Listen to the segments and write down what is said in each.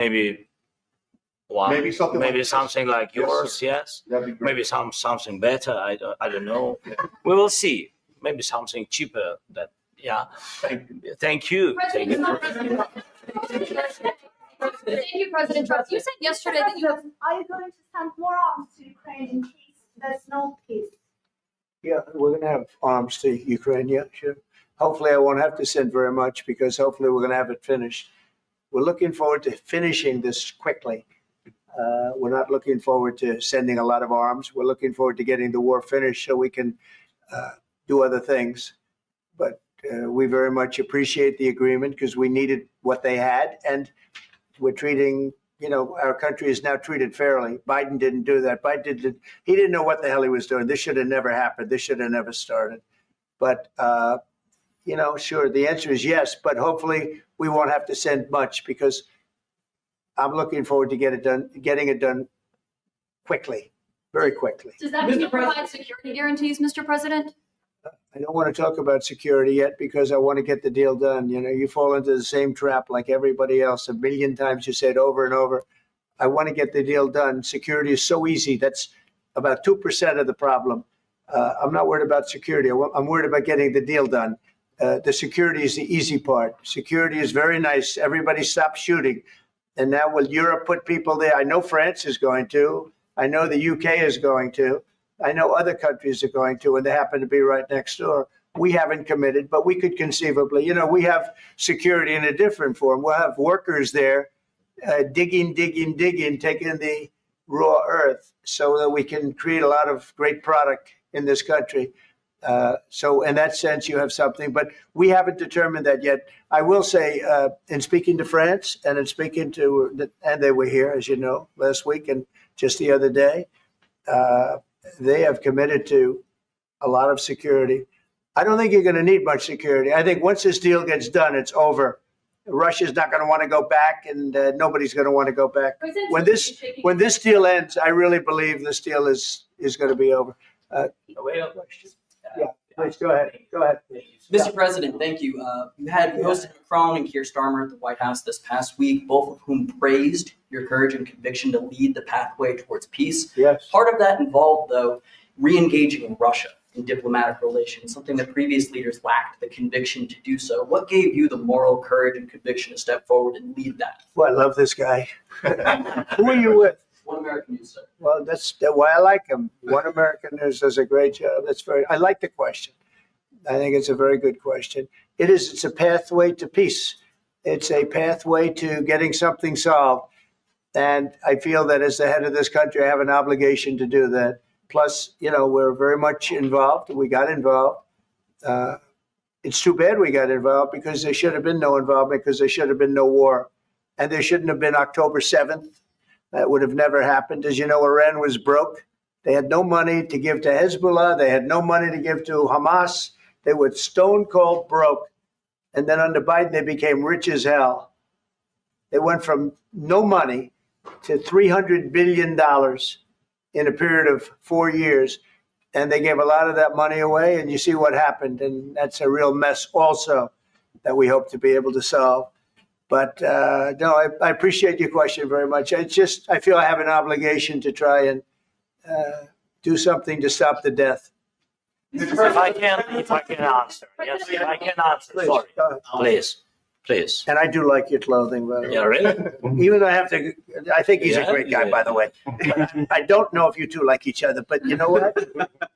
maybe one, maybe something like yours, sir. yes. That'd be great. Maybe something better. I don't know. We will see. Maybe something cheaper. That yeah. Thank you. Thank you. Thank you, President Trump. You said yesterday that you have. Are you going to send more arms to Ukraine in case there's no peace? Yeah, we're going to have arms to Ukraine. Yeah, sure. Hopefully, I won't have to send very much because hopefully we're going to have it finished. We're looking forward to finishing this quickly. We're not looking forward to sending a lot of arms. We're looking forward to getting the war finished so we can do other things. But we very much appreciate the agreement because we needed what they had. And we're treating, our country is now treated fairly. Biden didn't do that. He didn't know what the hell he was doing. This should have never happened. This should have never started. But, sure, the answer is yes. But hopefully we won't have to send much because I'm looking forward to getting it done quickly, very quickly. Does that mean you provide security guarantees, Mr. President? I don't want to talk about security yet because I want to get the deal done. You fall into the same trap like everybody else. A million times you say it over and over. I want to get the deal done. Security is so easy. That's about 2% of the problem. I'm not worried about security. I'm worried about getting the deal done. The security is the easy part. Security is very nice. Everybody stopped shooting. And now will Europe put people there? I know France is going to. I know the UK is going to. I know other countries are going to, and they happen to be right next door. We haven't committed, but we could conceivably, we have security in a different form. We'll have workers there digging, taking the raw earth so that we can create a lot of great product in this country. So in that sense, you have something, but we haven't determined that yet. I will say, in speaking to France and in speaking to, and they were here, as you know, last week and just the other day, they have committed to a lot of security. I don't think you're going to need much security. I think once this deal gets done, it's over. Russia's not going to want to go back, and nobody's going to want to go back. When this deal ends, I really believe this deal is going to be over. Yeah, please go ahead. Go ahead. Mr. President, thank you. You hosted Macron and Keir Starmer at the White House this past week, both of whom praised your courage and conviction to lead the pathway towards peace. Yes. Part of that involved, though, re-engaging Russia in diplomatic relations, something that previous leaders lacked the conviction to do so. What gave you the moral courage and conviction to step forward and lead that? Well, I love this guy. Who are you with? One American News, sir. Well, that's why I like him. One American News does a great job. I like the question. I think it's a very good question. It's a pathway to peace. It's a pathway to getting something solved. And I feel that as the head of this country, I have an obligation to do that. Plus, we're very much involved. We got involved. It's too bad we got involved because there should have been no involvement because there should have been no war. And there shouldn't have been October 7th. That would have never happened. As you know, Iran was broke. They had no money to give to Hezbollah. They had no money to give to Hamas. They were stone cold broke. And then under Biden, they became rich as hell. They went from no money to $300 billion in a period of 4 years. And they gave a lot of that money away. And you see what happened. And that's a real mess also that we hope to be able to solve. But no, I appreciate your question very much. I feel I have an obligation to try and do something to stop the death. If I can answer. Yes, if I can answer. Please, Sorry. go ahead. Please. And I do like your clothing, by the way. Yeah, really? Even though I think he's a great guy, by the way. I don't know if you two like each other, but you know what?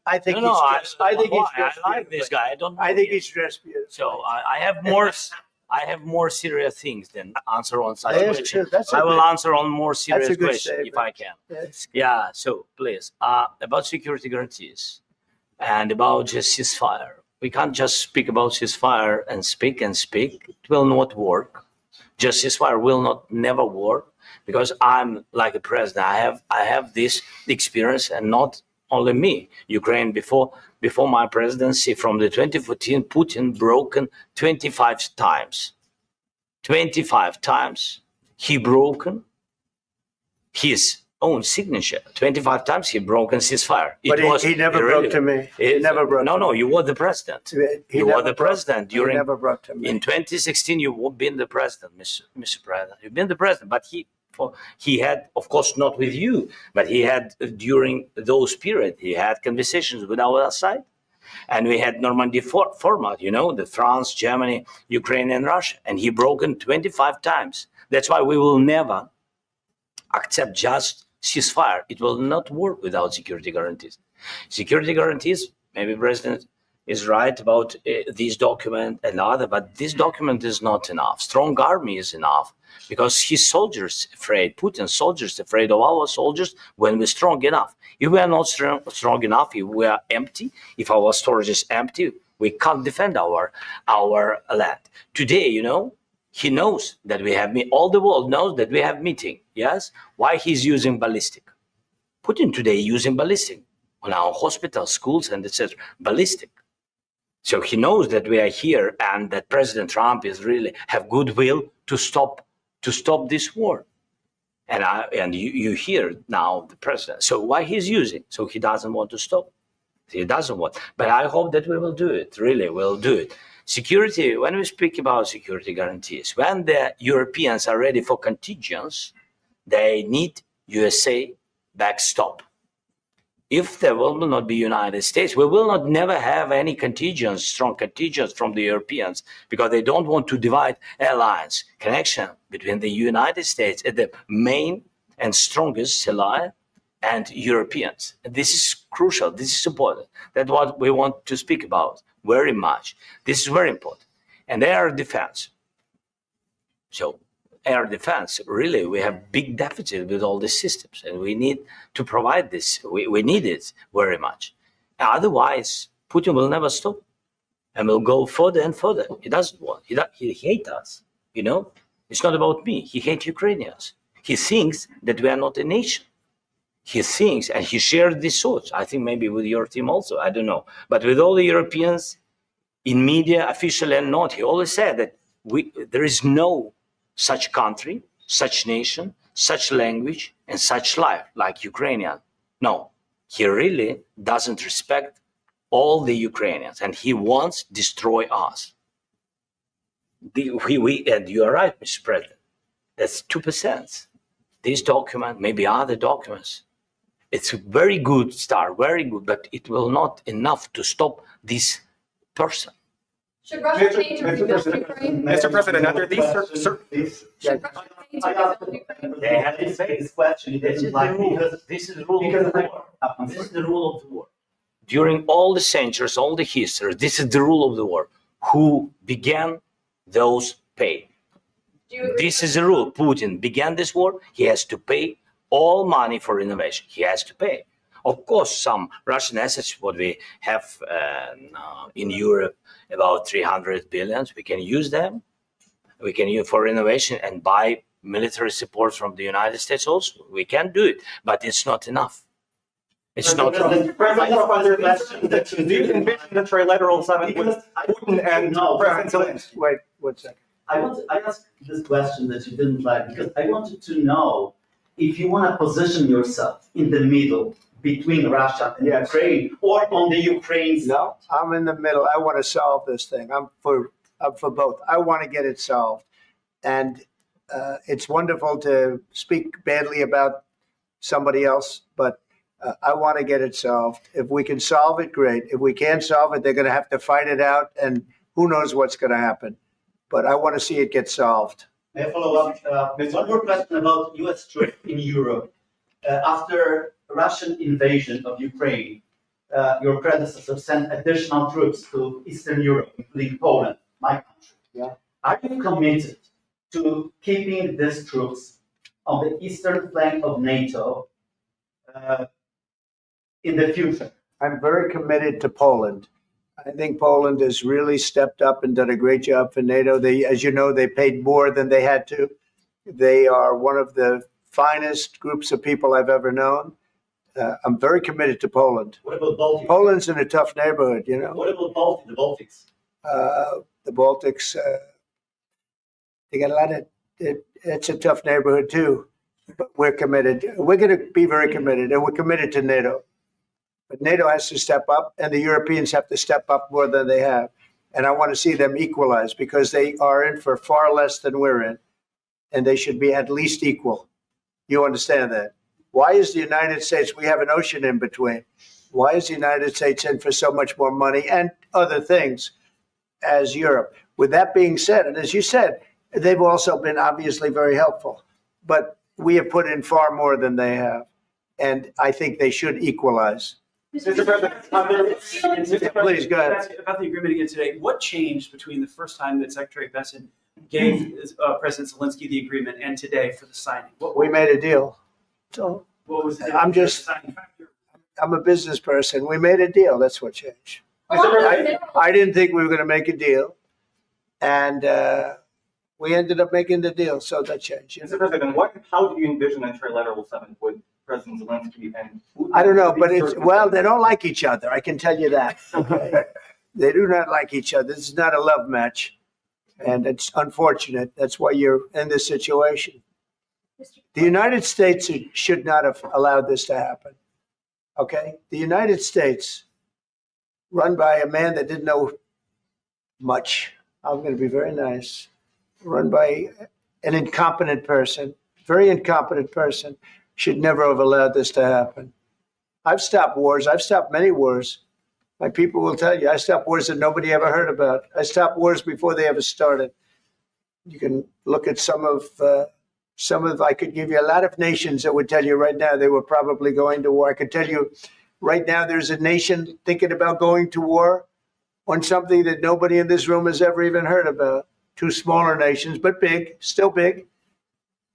I think I he's dressed like this guy. I don't know. I think he's dressed beautiful. So I have more serious things than answer on such Yes, questions. sure. That's a I will good- answer on more serious good questions statement. if I can. Yes. Yeah, so please, about security guarantees and about just ceasefire. We can't just speak about ceasefire and speak. It will not work. Just ceasefire will never work because I'm like a president. I have this experience, and not only me. Ukraine before my presidency, from the 2014, Putin broken 25 times. 25 times he broken his own signature. 25 times he broken ceasefire. But he never broke to me. He never broke. No, you were the president. You were the president during. He never broke to me. In 2016, you've been the president, Mr. President. You've been the president, but He had, of course, not with you, but he had during those periods, he had conversations with our side. And we had Normandy format, the France, Germany, Ukraine, and Russia. And he broken 25 times. That's why we will never accept just ceasefire. It will not work without security guarantees. Security guarantees, maybe President is right about this document and other, but this document is not enough. Strong army is enough because his soldiers afraid, Putin's soldiers afraid of our soldiers when we're strong enough. If we are not strong enough, if we are empty, if our storage is empty, we can't defend our land. Today, he knows that we have, all the world knows that we have meeting, yes? Why he's using ballistic? Putin today using ballistic on our hospitals, schools, and etc. Ballistic. So he knows that we are here and that President Trump is really have goodwill to stop this war. And you hear now the president. So why he's using? So he doesn't want to stop. He doesn't want. But I hope that we will do it. Really, we'll do it. Security. When we speak about security guarantees, when the Europeans are ready for contingents, they need USA backstop. If there will not be United States, we will not never have any contingents, strong contingents from the Europeans, because they don't want to divide alliance connection between the United States and the main and strongest ally and Europeans. And this is crucial. This is important. That's what we want to speak about very much. This is very important. And air defense. So air defense, really, we have big deficit with all these systems, and we need to provide this. We need it very much. Otherwise, Putin will never stop and will go further and further. He doesn't want. He hates us. It's not about me. He hates Ukrainians. He thinks that we are not a nation. He thinks, and he shared these thoughts. I think maybe with your team also. I don't know, but with all the Europeans in media, officially and not, he always said that there is no such country, such nation, such language, and such life like Ukrainian. No, he really doesn't respect all the Ukrainians, and he wants to destroy us. And you are right, Mr. President. That's 2%. This document, maybe other documents, it's a very good start, very good, but it will not enough to stop this person. Should Russia pay to rebuild Ukraine? Mr. President, under these Should Russia pay to rebuild Ukraine? They have to say this question. This is the rule. This is the rule of the war. This is the rule of the war. During all the centuries, all the history, this is the rule of the war. Who began, those pay. This is the rule. Putin began this war. He has to pay all money for innovation. He has to pay. Of course, some Russian assets, what we have in Europe, about 300 billion, we can use them. We can use for innovation and buy military support from the United States also. We can do it, but it's not enough. It's not enough. Do you envision the trilateral summit with Putin and President Zelensky? Wait, 1 second. I asked this question that you didn't like because I wanted to know if you want to position yourself in the middle between Russia and Yes. Ukraine or on the Ukraine's. No, I'm in the middle. I want to solve this thing. I'm for both. I want to get it solved. And it's wonderful to speak badly about somebody else, but I want to get it solved. If we can solve it, great. If we can't solve it, they're going to have to fight it out, and who knows what's going to happen. But I want to see it get solved. May I follow up? One more question about U.S. troops in Europe. After Russian invasion of Ukraine, your predecessor sent additional troops to Eastern Europe, including Poland, my country. Yeah. Are you committed to keeping these troops on the eastern flank of NATO in the future? I'm very committed to Poland. I think Poland has really stepped up and done a great job for NATO. They, as you know, they paid more than they had to. They are one of the finest groups of people I've ever known. I'm very committed to Poland. What about Baltics? Poland's in a tough neighborhood, you know. What about the Baltics? The Baltics, they got a lot of, it's a tough neighborhood too. But we're committed. We're going to be very committed, and we're committed to NATO. But NATO has to step up, and the Europeans have to step up more than they have. And I want to see them equalize because they are in for far less than we're in, and they should be at least equal. You understand that? Why is the United States, we have an ocean in between. Why is the United States in for so much more money and other things as Europe? With that being said, and as you said, they've also been obviously very helpful, but we have put in far more than they have. And I think they should equalize. Mr. President, Please, go ahead. About the agreement again today, what changed between the first time that Secretary Vance gave President Zelensky the agreement and today for the signing? We made a deal. So What was the I'm a business person. We made a deal. That's what changed. I didn't think we were going to make a deal. And we ended up making the deal. So that changed. Mr. President, how do you envision a trilateral summit with President Zelensky and Putin? I don't know, but well, they don't like each other. I can tell you that. Okay? They do not like each other. This is not a love match. And it's unfortunate. That's why you're in this situation. The United States should not have allowed this to happen. Okay? The United States, run by a man that didn't know much, I'm going to be very nice, run by an incompetent person, very incompetent person, should never have allowed this to happen. I've stopped wars. I've stopped many wars. My people will tell you, I stopped wars that nobody ever heard about. I stopped wars before they ever started. You can look at some of, I could give you a lot of nations that would tell you right now they were probably going to war. I could tell you right now there's a nation thinking about going to war on something that nobody in this room has ever even heard about. Two smaller nations, but big, still big.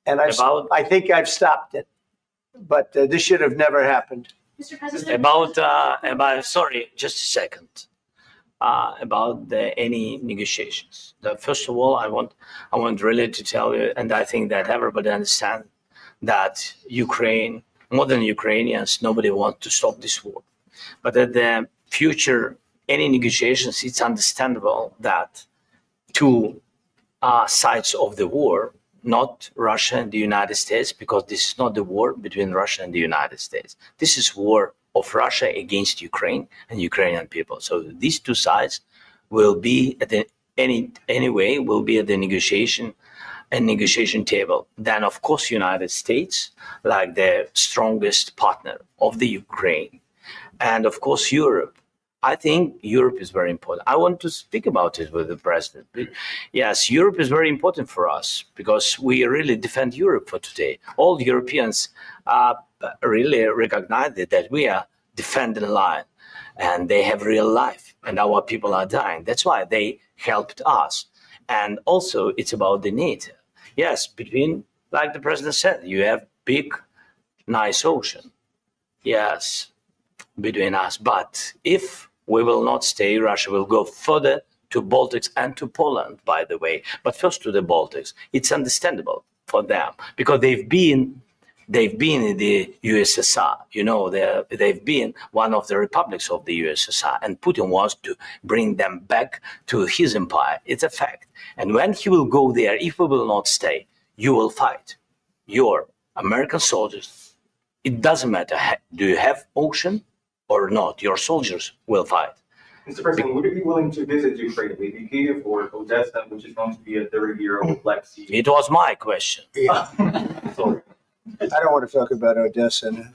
And I think I've stopped it. But this should have never happened. Mr. President. Sorry, just a second. About any negotiations. First of all, I want really to tell you, and I think that everybody understands that Ukraine, more than Ukrainians, nobody wants to stop this war. But at the future, any negotiations, it's understandable that two sides of the war, not Russia and the United States, because this is not the war between Russia and the United States. This is war of Russia against Ukraine and Ukrainian people. So these two sides will be at the will be at the negotiation table. Then of course United States, like the strongest partner of the Ukraine, and of course Europe. I think Europe is very important. I want to speak about it with the president. Yes, Europe is very important for us because we really defend Europe for today. All Europeans really recognize that we are defending the line and they have real life and our people are dying. That's why they helped us. And also it's about the NATO. Yes, between, like the president said, you have big, nice ocean. Yes, between us. But if we will not stay, Russia will go further to Baltics and to Poland, by the way. But first to the Baltics. It's understandable for them because they've been in the USSR. You know, they've been one of the republics of the USSR, and Putin wants to bring them back to his empire. It's a fact. And when he will go there, if we will not stay, you will fight. Your American soldiers, it doesn't matter, do you have ocean or not, your soldiers will fight. Mr. President, would you be willing to visit Ukraine, maybe Kiev or Odessa, which is going to be a 30-year-old Black Sea? It was my question. Yeah. Sorry. I don't want to talk about Odessa now.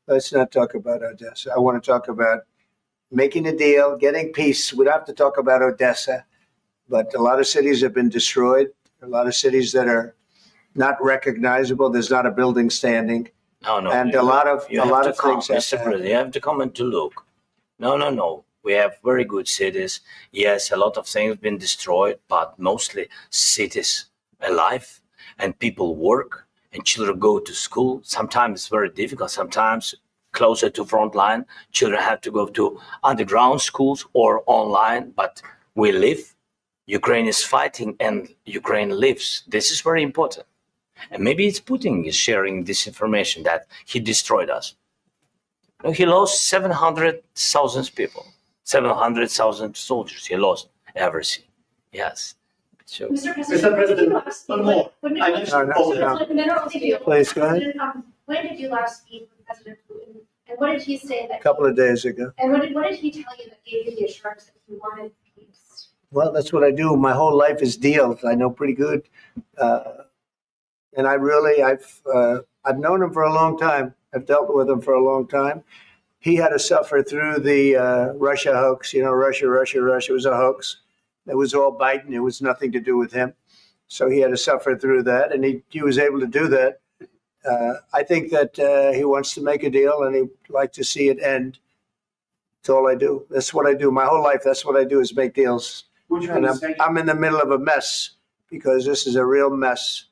Let's not talk about Odessa. I want to talk about making a deal, getting peace. We don't have to talk about Odessa, but a lot of cities have been destroyed. A lot of cities that are not recognizable. There's not a building standing. No. And a lot of things have Mr. President, you have to come and to look. No. We have very good cities. Yes, a lot of things been destroyed, but mostly cities alive and people work and children go to school. Sometimes it's very difficult. Sometimes closer to front line, children have to go to underground schools or online, but we live. Ukraine is fighting and Ukraine lives. This is very important. And maybe it's Putin is sharing this information that he destroyed us. He lost 700,000 people, 700,000 soldiers. He lost everything. Yes. So, Mr. Mr. President, one more. I mentioned Please, go ahead. When did you last speak with President Putin? And what did he say that? A couple of days ago. And what did he tell you that gave you the assurance that he wanted peace? Well, that's what I do. My whole life is deals. I know pretty good And I've known him for a long time. I've dealt with him for a long time. He had to suffer through the Russia hoax. Russia was a hoax. It was all Biden. It was nothing to do with him. So he had to suffer through that, and he was able to do that. I think that he wants to make a deal, and he'd like to see it end. That's all I do. That's what I do. My whole life, that's what I do is make deals. And I'm in the middle of a mess because this is a real mess.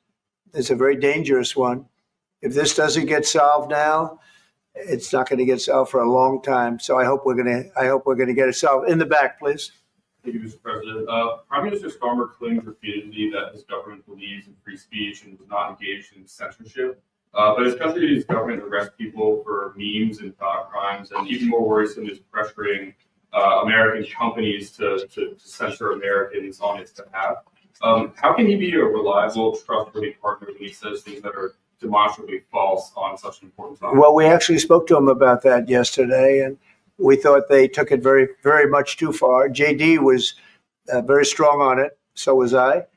It's a very dangerous one. If this doesn't get solved now, it's not going to get solved for a long time. So I hope we're going to get it solved. In the back, please. Thank you, Mr. President. Prime Minister Starmer claimed repeatedly that his government believes in free speech and was not engaged in censorship. But his country's government arrests people for memes and thought crimes, and even more worrisome is pressuring American companies to censor Americans on its behalf. How can he be a reliable, trustworthy partner when he says things that are demonstrably false on such an important topic? Well, we actually spoke to him about that yesterday, and we thought they took it very, very much too far. JD was very strong on it. So was I.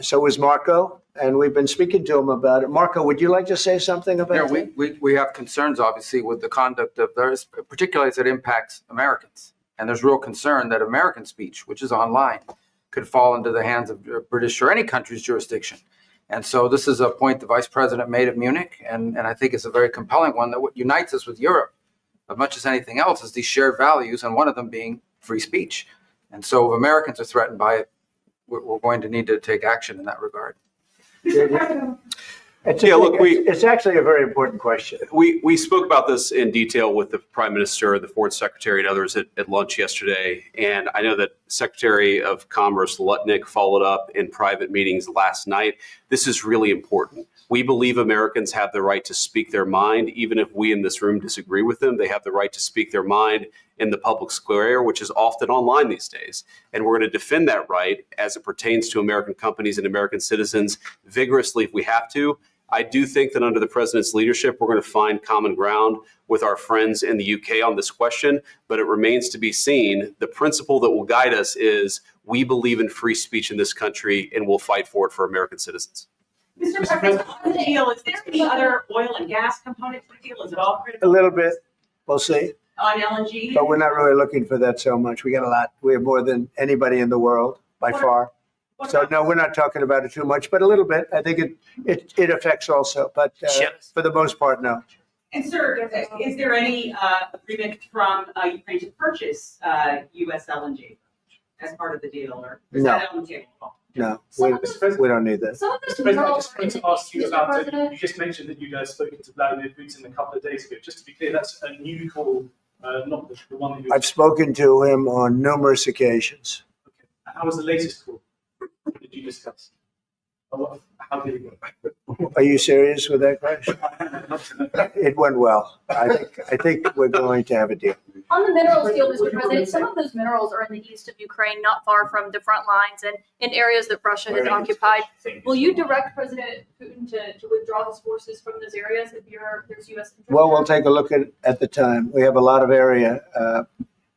So was Marco. And we've been speaking to him about it. Marco, would you like to say something about that? We have concerns, obviously, with the conduct of theirs, particularly as it impacts Americans. And there's real concern that American speech, which is online, could fall into the hands of British or any country's jurisdiction. And so this is a point the Vice President made at Munich, and I think it's a very compelling one that what unites us with Europe, as much as anything else, is these shared values, and one of them being free speech. And so if Americans are threatened by it, we're going to need to take action in that regard. It's actually a very important question. We spoke about this in detail with the Prime Minister, the Foreign Secretary, and others at lunch yesterday. And I know that Secretary of Commerce Lutnick followed up in private meetings last night. This is really important. We believe Americans have the right to speak their mind, even if we in this room disagree with them. They have the right to speak their mind in the public square, which is often online these days. And we're going to defend that right as it pertains to American companies and American citizens vigorously if we have to. I do think that under the president's leadership, we're going to find common ground with our friends in the UK on this question, but it remains to be seen. The principle that will guide us is we believe in free speech in this country, and we'll fight for it for American citizens. Mr. President, on the deal, is there any other oil and gas component to the deal? Is it all critical? A little bit. We'll see. On LNG? But we're not really looking for that so much. We got a lot. We have more than anybody in the world by far. So no, we're not talking about it too much, but a little bit. I think it affects also, but for the most part, no. And sir, is there any agreement from Ukraine to purchase U.S. LNG as part of the deal, or is that on the table at all? No, we don't need that. Mr. President, I just wanted to ask you about it. You just mentioned that you guys spoke to Vladimir Putin a couple of days ago. Just to be clear, that's a new call, not the one that you. I've spoken to him on numerous occasions. Okay. How was the latest call? What did you discuss? How did it go? Are you serious with that question? It went well. I think we're going to have a deal. On the minerals deal, Mr. President, some of those minerals are in the east of Ukraine, not far from the front lines and in areas that Russia has occupied. Will you direct President Putin to withdraw his forces from those areas if there's U.S. interest? Well, we'll take a look at the time. We have a lot of area.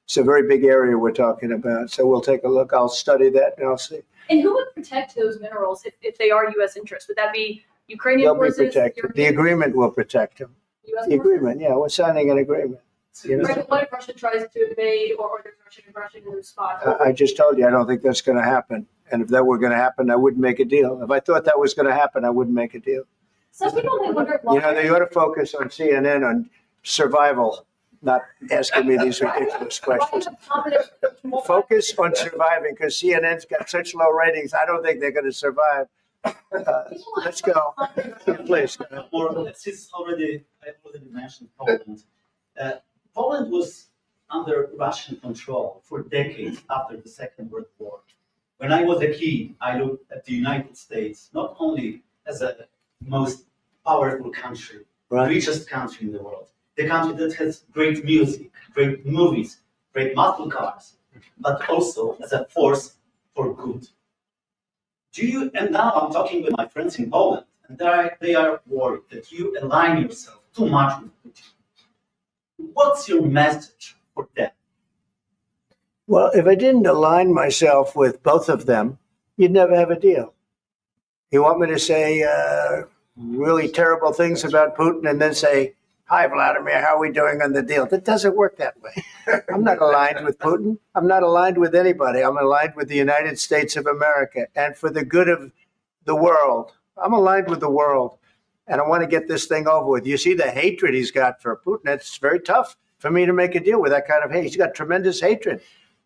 It's a very big area we're talking about. So we'll take a look. I'll study that and I'll see. And who would protect those minerals if they are U.S. interests? Would that be Ukrainian They'll forces? Be protected. The agreement will protect them. US the forces? Agreement, yeah, we're signing an agreement. You know? Right, but what if Russia tries to invade or there's Russian aggression in those spots? I just told you I don't think that's going to happen. And if that were going to happen, I wouldn't make a deal. If I thought that was going to happen, I wouldn't make a deal. Some people may wonder why. You know, they ought to focus on CNN on survival, not asking me these ridiculous questions. Focus on surviving because CNN's got such low ratings. I don't think they're going to survive. Let's go. Please. Since I already mentioned Poland. Poland was under Russian control for decades after the Second World War. When I was a kid, I looked at the United States not only as a most powerful country, richest country in the world, the country that has great music, great movies, great muscle cars, but also as a force for good. And now I'm talking with my friends in Poland, and they are worried that you align yourself too much with Putin. What's your message for them? Well, if I didn't align myself with both of them, you'd never have a deal. You want me to say really terrible things about Putin and then say, "Hi, Vladimir, how are we doing on the deal?" That doesn't work that way. I'm not aligned with Putin. I'm not aligned with anybody. I'm aligned with the United States of America. And for the good of the world, I'm aligned with the world. And I want to get this thing over with. You see the hatred he's got for Putin. It's very tough for me to make a deal with that kind of hate. He's got tremendous hatred.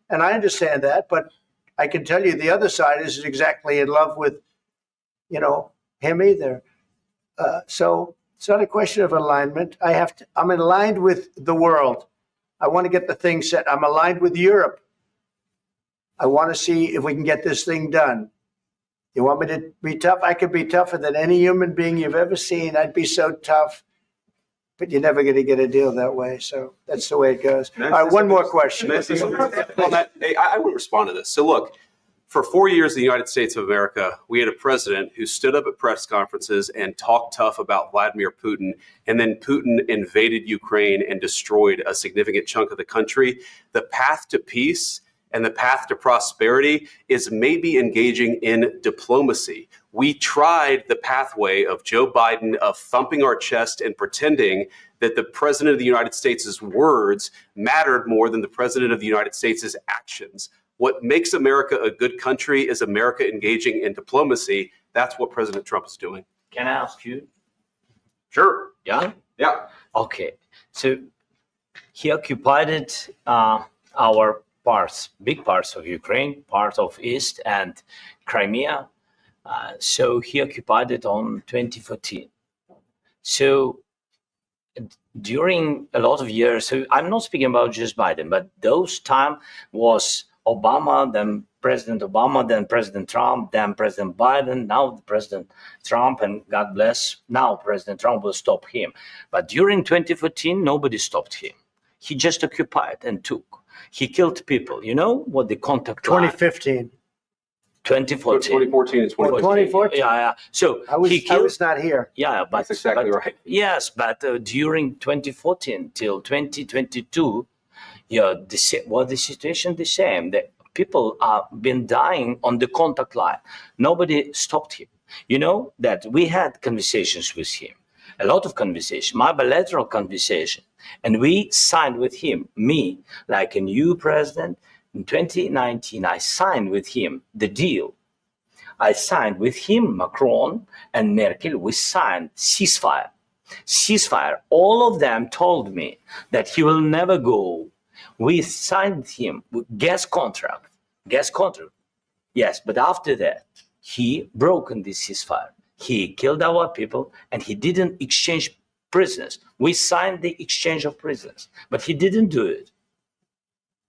And I understand that. But I can tell you the other side isn't exactly in love with, him either. So it's not a question of alignment. I'm aligned with the world. I want to get the thing set. I'm aligned with Europe. I want to see if we can get this thing done. You want me to be tough? I could be tougher than any human being you've ever seen. I'd be so tough. But you're never going to get a deal that way. So that's the way it goes. All right, one more question. Hey, I want to respond to this. So look, for 4 years in the United States of America, we had a president who stood up at press conferences and talked tough about Vladimir Putin, and then Putin invaded Ukraine and destroyed a significant chunk of the country. The path to peace and the path to prosperity is maybe engaging in diplomacy. We tried the pathway of Joe Biden of thumping our chest and pretending that the president of the United States' words mattered more than the president of the United States' actions. What makes America a good country is America engaging in diplomacy. That's what President Trump is doing. Can I ask you? Sure. Yeah? Yeah. Okay. So he occupied our parts, big parts of Ukraine, part of East and Crimea. So he occupied it on 2014. So during a lot of years, so I'm not speaking about just Biden, but those time was Obama, then President Obama, then President Trump, then President Biden, now President Trump, and God bless, now President Trump will stop him. But during 2014, nobody stopped him. He just occupied and took. He killed people. You know what the contact 2015. 2014. 2014 and 2014. Yeah. So I was not here. Yeah, but that's exactly right. Yes, but during 2014 till 2022, the situation the same. The people have been dying on the contact line. Nobody stopped him. You know that we had conversations with him, a lot of conversation, my bilateral conversation, and we signed with him, me, like a new president. In 2019, I signed with him the deal. I signed with him, Macron and Merkel, we signed ceasefire. Ceasefire. All of them told me that he will never go. We signed him with gas contract. Yes, but after that, he broken this ceasefire. He killed our people and he didn't exchange prisoners. We signed the exchange of prisoners, but he didn't do it.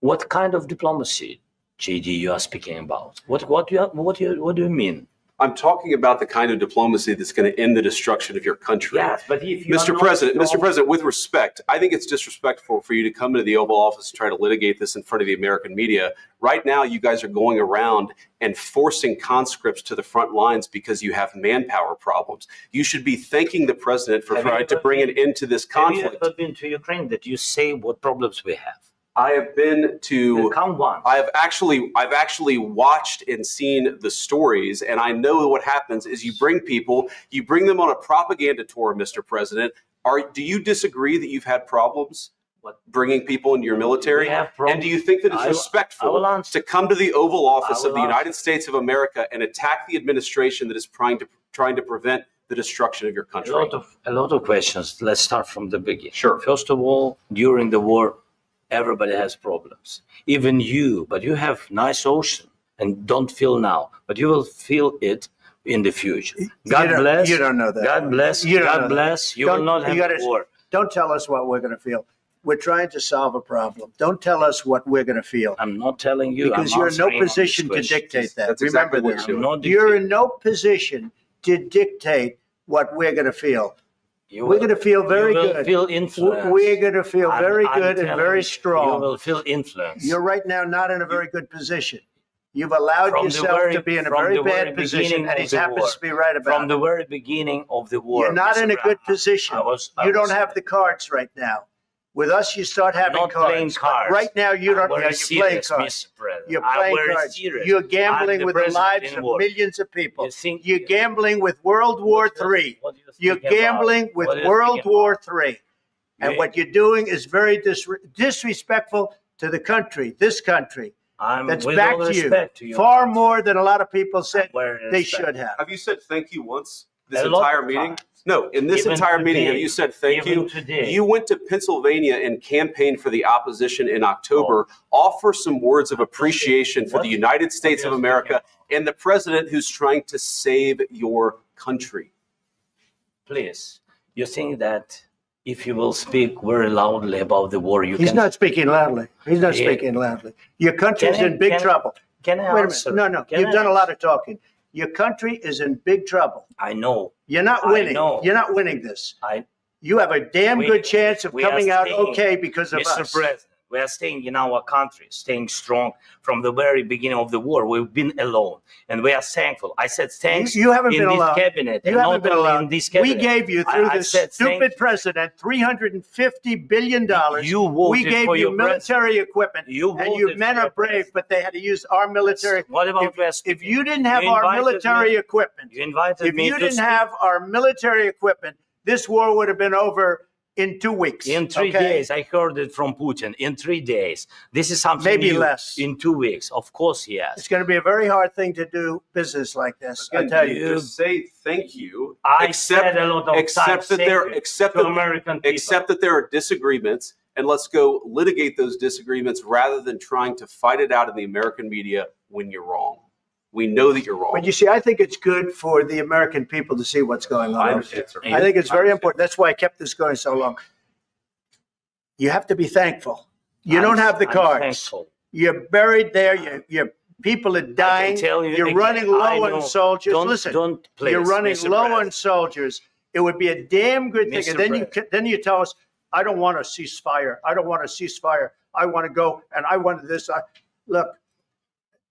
What kind of diplomacy, JD, you are speaking about? What do you mean? I'm talking about the kind of diplomacy that's going to end the destruction of your country. Yes, but if you Mr. President, with respect, I think it's disrespectful for you to come into the Oval Office and try to litigate this in front of the American media. Right now, you guys are going around and forcing conscripts to the front lines because you have manpower problems. You should be thanking the president for trying to bring an end to this conflict. Have you ever been to Ukraine that you say what problems we have? I have been to. Come one. I've actually watched and seen the stories, and I know what happens is you bring them on a propaganda tour, Mr. President. Do you disagree that you've had problems bringing people into your military? And do you think that it's respectful to come to the Oval Office of the United States of America and attack the administration that is trying to prevent the destruction of your country? A lot of questions. Let's start from the beginning. Sure. First of all, during the war, everybody has problems, even you, but you have nice ocean and don't feel now, but you will feel it in the future. God bless. You don't know that. God bless. God bless. You will not have war. Don't tell us what we're going to feel. We're trying to solve a problem. Don't tell us what we're going to feel. I'm not telling you. Because you're in no position to dictate that. That's Remember exactly this. You're in no position to dictate what we're going to feel. We're going to feel very good. Feel influence. We're going to feel very good and very strong. You will feel influence. You're right now not in a very good position. You've allowed yourself to be in a very bad position, and he happens to be right about it. From the very beginning of the war. You're not in a good position. You don't have the cards right now. With us, you start having Not cards. playing cards. Right now, you don't. I'm very You're playing serious, cards. Mr. President. You're I'm playing very cards. serious. You're I'm gambling the with the president lives in of war. millions of people. You think You're gambling with World War III. What do you You're think about? gambling with What do you World think War about? III. And You- what you're doing is very disrespectful to the country, this country. I'm That's with back all to you. respect to you. Far more than a lot of people said Very they respect. should have. Have you said thank you once this A lot entire of meeting? times. No, in this Even entire meeting, have today. you said thank Even you? today. You went to Pennsylvania and campaigned for the opposition in October. Offer some words of appreciation for What? the United States What of are you America speaking and the president who's trying to save your country. Please, you think that if you will speak very loudly about the war, you He's can. not speaking loudly. He's not Yeah. speaking loudly. Your country's Can I- in big can I- trouble. Can I Wait a answer? minute. No, Can you've I done a lot answer? of talking. Your country is in big trouble. I know. You're not I winning. know. You're not winning this. I, You have a damn We- good chance of we are coming out staying, okay because of Mr. us. President, we are staying in our country, staying strong from the very beginning of the war. We've been alone, and we are thankful. I said thanks. You haven't in been this alone. cabinet, You and haven't not been only allowed. in this We cabinet. gave you through I this said stupid thank- president $350 billion. You voted We gave for you your military equipment, You and voted you for men your are brave, president. but they had to use our military. What about West? If you didn't have You our invited military me- equipment, You invited if me you to didn't speak. have our military equipment, this war would have been over in 2 weeks. In 3 okay? days, I heard it from Putin. In 3 days, this is something Maybe new. less. In 2 weeks, of course, yes. It's going to be a very hard thing to do business like this. I Again, tell you. just say thank you. I said a lot of except times, that thank there, you except to that, American people. except that there are disagreements, and let's go litigate those disagreements rather than trying to fight it out in the American media when you're wrong. We know that you're wrong. But you see, I think it's good for the American people to see what's going on. I understand, sir. I think it's very important. That's why I kept this going so long. You have to be thankful. You don't have the I'm cards. thankful. You're buried there. Your people are dying. tell you You're again, running I low know. on soldiers. Don't- Listen, don't please, you're running Mr. low President. on soldiers. It would be a damn good thing. Mr. And then you tell us, I don't want a ceasefire. I don't want a ceasefire. I want to go and I want this. Look,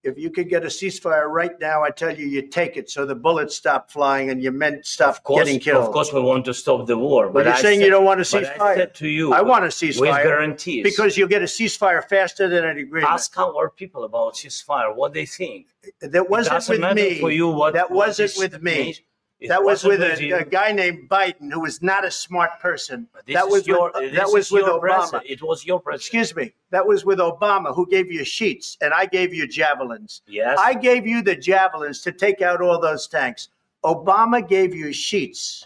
if you could get a ceasefire right now, I tell you, you take it so the bullets stop flying and your men stop Of course, getting killed. Of course, we want to stop the war. But you're saying you don't want a But I ceasefire. said to you, I want a with ceasefire guarantees. because you'll get a ceasefire faster than an agreement. Ask our people about ceasefire, what they think. That wasn't doesn't with matter me. for you what- That what wasn't this with me. means. It That was wasn't with with you. a guy named Biden, who was not a smart person. This That is was your, with, this that was is with your Obama. president. It was your president. Excuse me. That was with Obama, who gave you sheets, and I gave you javelins. Yes. I gave you the javelins to take out all those tanks. Obama gave you sheets.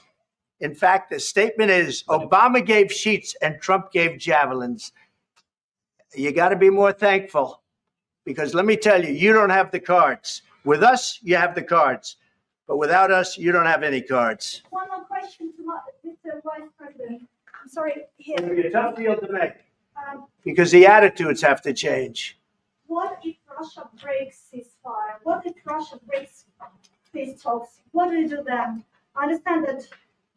In fact, the statement is Obama gave sheets and Trump gave javelins. You got to be more thankful, because let me tell you, you don't have the cards. With us, you have the cards. But without us, you don't have any cards. One more question to Mr. Vice President. I'm sorry, here. It'll be a tough deal to make, Um, because the attitudes have to change. what if Russia breaks ceasefire? What if Russia breaks peace talks? What do you do then? I understand that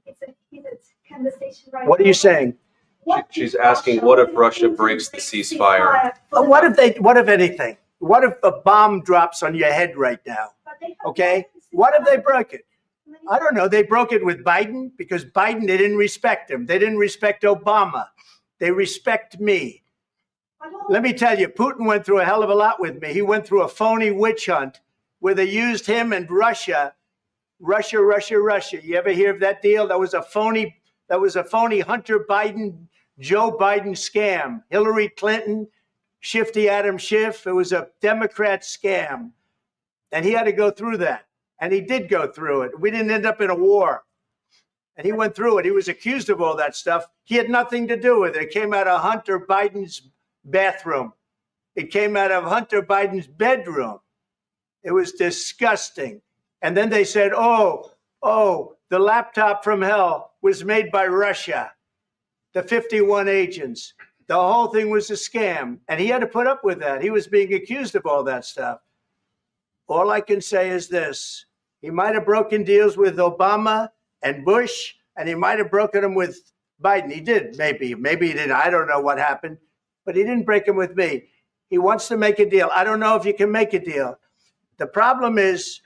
it's a heated conversation right What are now. you saying? What She's if asking, Russia- what if Russia breaks the ceasefire? What if anything? What if a bomb drops on your head right now? But they have Okay? broken What if they ceasefire. broke it? I don't know. They broke it with Biden because Biden, they didn't respect him. They didn't respect Obama. They respect me. I don't- Let me tell you, Putin went through a hell of a lot with me. He went through a phony witch hunt where they used him and Russia. You ever hear of that deal? That was a phony Hunter Biden, Joe Biden scam. Hillary Clinton, Shifty Adam Schiff. It was a Democrat scam. And he had to go through that. And he did go through it. We didn't end up in a war. And he went through it. He was accused of all that stuff. He had nothing to do with it. It came out of Hunter Biden's bathroom. It came out of Hunter Biden's bedroom. It was disgusting. And then they said, oh, the laptop from hell was made by Russia, the 51 agents. The whole thing was a scam. And he had to put up with that. He was being accused of all that stuff. All I can say is this. He might have broken deals with Obama and Bush, and he might have broken them with Biden. He did, maybe. Maybe he didn't. I don't know what happened. But he didn't break them with me. He wants to make a deal. I don't know if you can make a deal. The problem is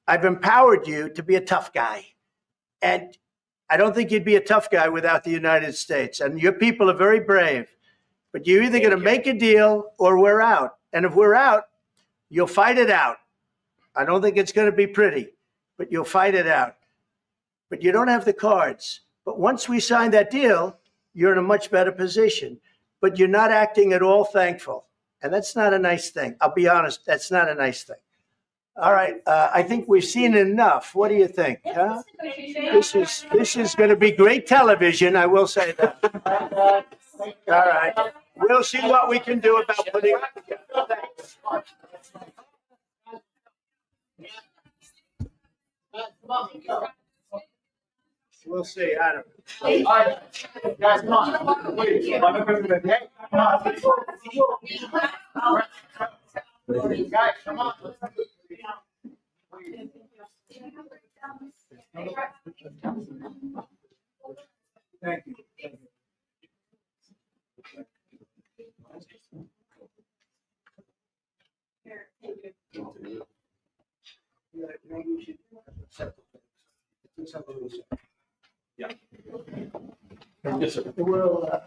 I've empowered you to be a tough guy. And I don't think you'd be a tough guy without the United States. And your people are very brave. But you're either going to make a deal or we're out. And if we're out, you'll fight it out. I don't think it's going to be pretty, but you'll fight it out. But you don't have the cards. But once we sign that deal, you're in a much better position. But you're not acting at all thankful. And that's not a nice thing. I'll be honest, that's not a nice thing. All right, I think we've seen enough. What do you think? Huh? This is going to be great television, I will say that. All right. We'll see what we can do about putting it together. We'll see. I don't know. All right, guys, come on. Wait, I'm President. Hey, come on. Guys, come on. Thank you. Maybe we should do something. Yeah. Yes, sir. We'll,